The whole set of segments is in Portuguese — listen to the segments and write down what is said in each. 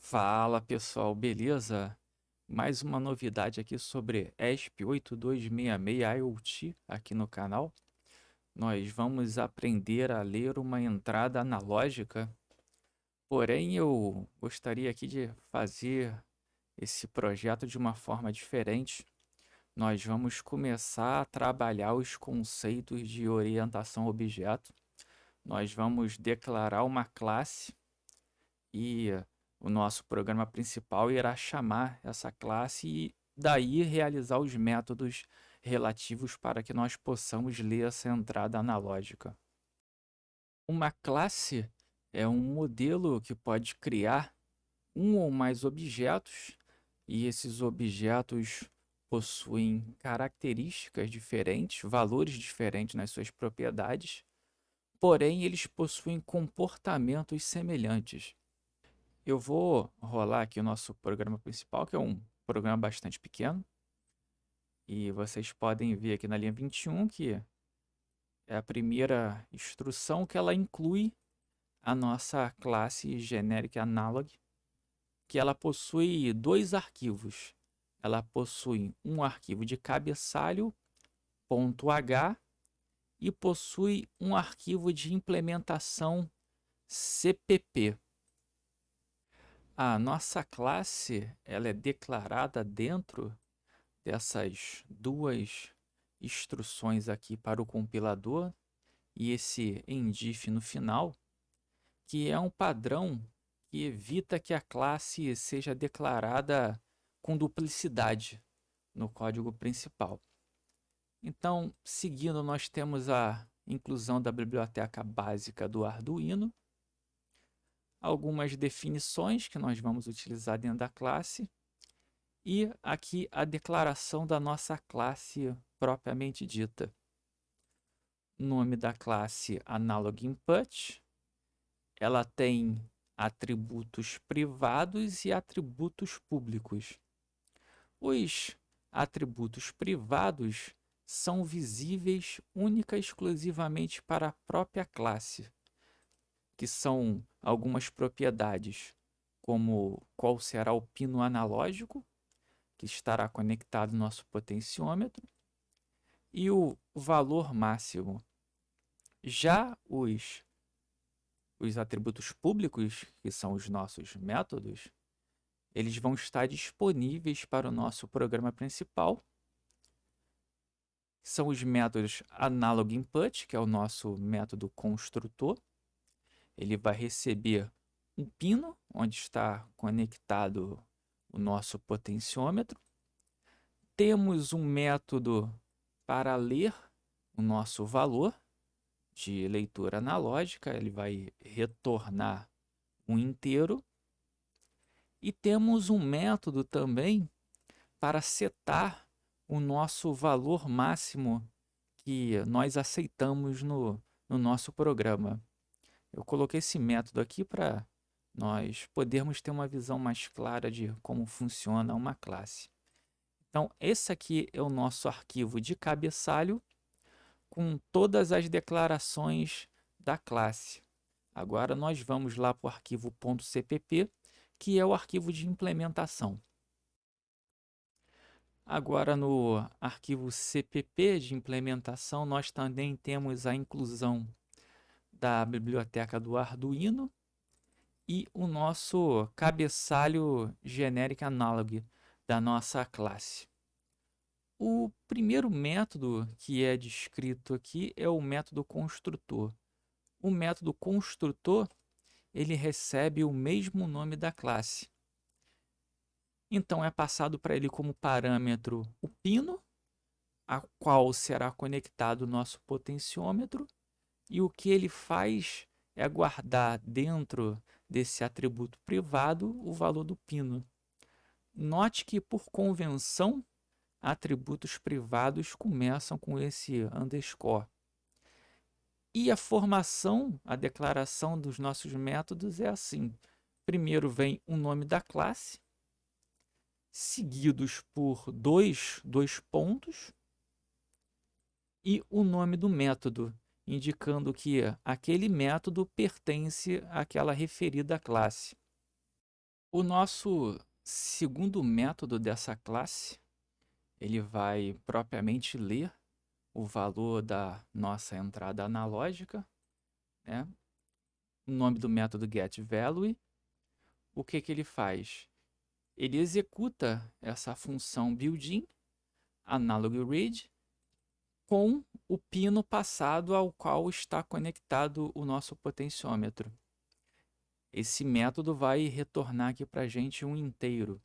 Fala pessoal, beleza? Mais uma novidade aqui sobre ESP8266 IoT aqui no canal. Nós vamos aprender a ler uma entrada analógica, porém eu gostaria aqui de fazer esse projeto de uma forma diferente. Nós vamos começar a trabalhar os conceitos de orientação a objeto. Nós vamos declarar uma classe e o nosso programa principal irá chamar essa classe e daí realizar os métodos relativos para que nós possamos ler essa entrada analógica. Uma classe é um modelo que pode criar um ou mais objetos e esses objetos possuem características diferentes, valores diferentes nas suas propriedades, porém eles possuem comportamentos semelhantes. Eu vou rolar aqui o nosso programa principal, que é um programa bastante pequeno. E vocês podem ver aqui na linha 21 que é a primeira instrução que ela inclui a nossa classe generic analog, que ela possui dois arquivos. Ela possui um arquivo de cabeçalho .h e possui um arquivo de implementação CPP. A nossa classe ela é declarada dentro dessas duas instruções aqui para o compilador e esse endif no final, que é um padrão que evita que a classe seja declarada com duplicidade no código principal. Então, seguindo, nós temos a inclusão da biblioteca básica do Arduino, algumas definições que nós vamos utilizar dentro da classe, e aqui a declaração da nossa classe propriamente dita. Nome da classe Analog Input. Ela tem atributos privados e atributos públicos. Os atributos privados são visíveis única e exclusivamente para a própria classe, que são algumas propriedades, como qual será o pino analógico, que estará conectado no nosso potenciômetro, e o valor máximo. Já os atributos públicos, que são os nossos métodos, eles vão estar disponíveis para o nosso programa principal. São os métodos analog input, que é o nosso método construtor. Ele vai receber um pino, onde está conectado o nosso potenciômetro. Temos um método para ler o nosso valor de leitura analógica, ele vai retornar um inteiro. E temos um método também para setar o nosso valor máximo que nós aceitamos no nosso programa. Eu coloquei esse método aqui para nós podermos ter uma visão mais clara de como funciona uma classe. Então, esse aqui é o nosso arquivo de cabeçalho com todas as declarações da classe. Agora nós vamos lá para o arquivo .cpp, que é o arquivo de implementação. Agora no arquivo CPP de implementação, nós também temos a inclusão da biblioteca do Arduino e o nosso cabeçalho generic analog da nossa classe. O primeiro método que é descrito aqui é o método construtor. O método construtor, ele recebe o mesmo nome da classe. Então é passado para ele como parâmetro o pino, a qual será conectado o nosso potenciômetro, e o que ele faz é guardar dentro desse atributo privado o valor do pino. Note que, por convenção, atributos privados começam com esse underscore. E a formação, a declaração dos nossos métodos é assim. Primeiro vem o nome da classe, seguidos por dois pontos, e o nome do método, indicando que aquele método pertence àquela referida classe. O nosso segundo método dessa classe, ele vai propriamente ler o valor da nossa entrada analógica, né? O nome do método getValue. O que que ele faz? Ele executa essa função buildIn, analogRead, com o pino passado ao qual está conectado o nosso potenciômetro. Esse método vai retornar aqui para a gente um inteiro.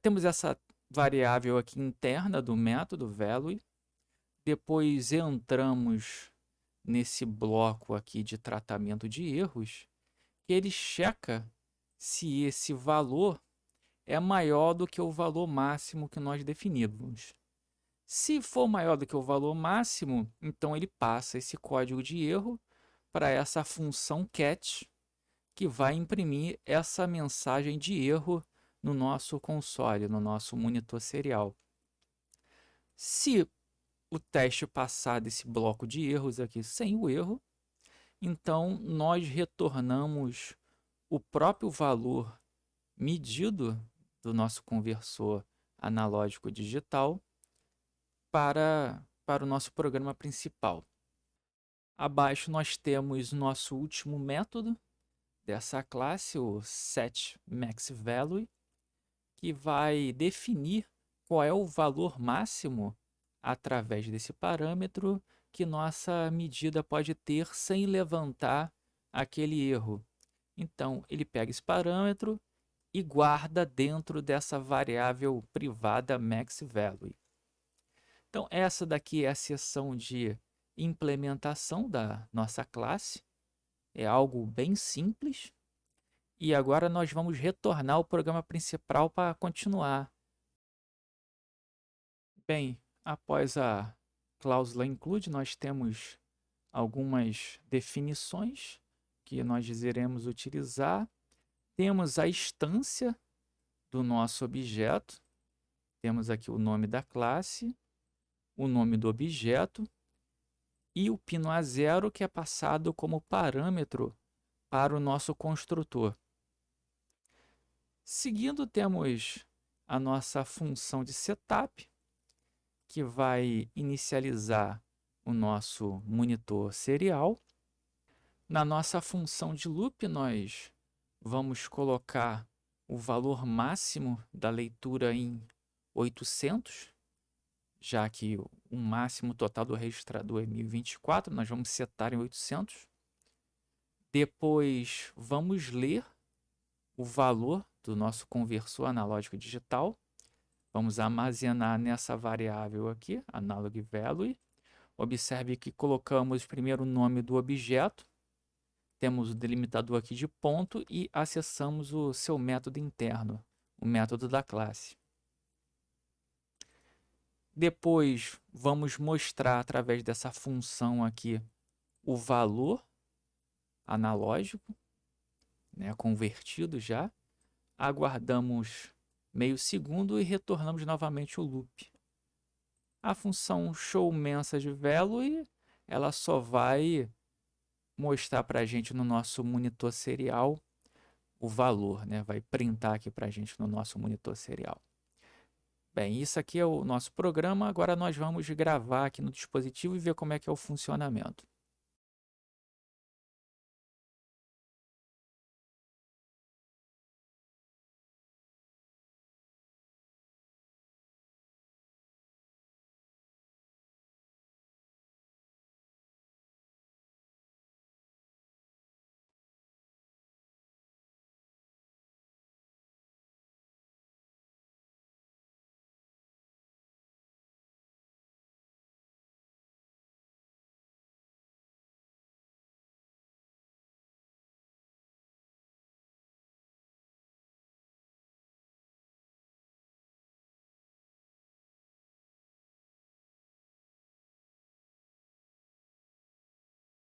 Temos essa variável aqui interna do método value. Depois entramos nesse bloco aqui de tratamento de erros, que ele checa se esse valor é maior do que o valor máximo que nós definimos. Se for maior do que o valor máximo, então ele passa esse código de erro para essa função catch, que vai imprimir essa mensagem de erro no nosso console, no nosso monitor serial. Se o teste passar desse bloco de erros aqui sem o erro, então nós retornamos o próprio valor medido do nosso conversor analógico digital para o nosso programa principal. Abaixo nós temos nosso último método dessa classe, o setMaxValue, que vai definir qual é o valor máximo através desse parâmetro que nossa medida pode ter sem levantar aquele erro. Então, ele pega esse parâmetro e guarda dentro dessa variável privada maxValue. Então, essa daqui é a seção de implementação da nossa classe. É algo bem simples. E agora nós vamos retornar ao programa principal para continuar. Bem, após a cláusula include, nós temos algumas definições que nós iremos utilizar. Temos a instância do nosso objeto. Temos aqui o nome da classe, o nome do objeto e o pino A0, que é passado como parâmetro para o nosso construtor. Seguindo, temos a nossa função de setup, que vai inicializar o nosso monitor serial. Na nossa função de loop, nós vamos colocar o valor máximo da leitura em 800, já que o máximo total do registrador é 1024, nós vamos setar em 800. Depois, vamos ler o valor do nosso conversor analógico digital. Vamos armazenar nessa variável aqui, analogValue. Observe que colocamos primeiro o nome do objeto, temos o delimitador aqui de ponto e acessamos o seu método interno, o método da classe. Depois, vamos mostrar através dessa função aqui o valor analógico, né, convertido já. Aguardamos meio segundo e retornamos novamente o loop. A função showMessageValue, ela só vai mostrar para a gente no nosso monitor serial o valor, né? Vai printar aqui para a gente no nosso monitor serial. Bem, isso aqui é o nosso programa. Agora nós vamos gravar aqui no dispositivo e ver como é que é o funcionamento.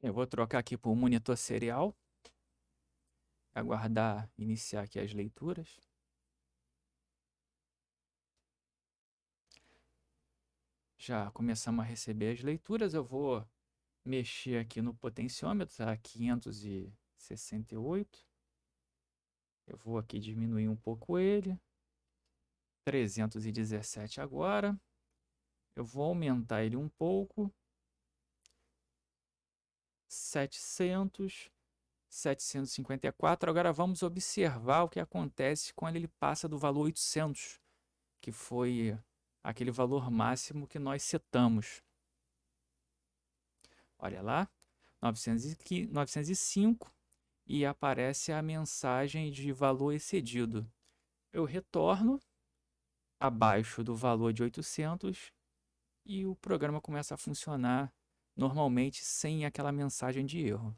Eu vou trocar aqui por monitor serial, aguardar iniciar aqui as leituras. Já começamos a receber as leituras. Eu vou mexer aqui no potenciômetro, tá? 568. Eu vou aqui diminuir um pouco ele. 317 agora. Eu vou aumentar ele um pouco. 700. 754. Agora vamos observar o que acontece quando ele passa do valor 800, que foi aquele valor máximo que nós setamos. Olha lá, 905 e aparece a mensagem de valor excedido. Eu retorno abaixo do valor de 800 e o programa começa a funcionar normalmente sem aquela mensagem de erro.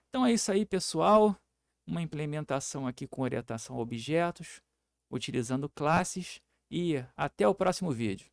Então é isso aí, pessoal. Uma implementação aqui com orientação a objetos, utilizando classes, e até o próximo vídeo.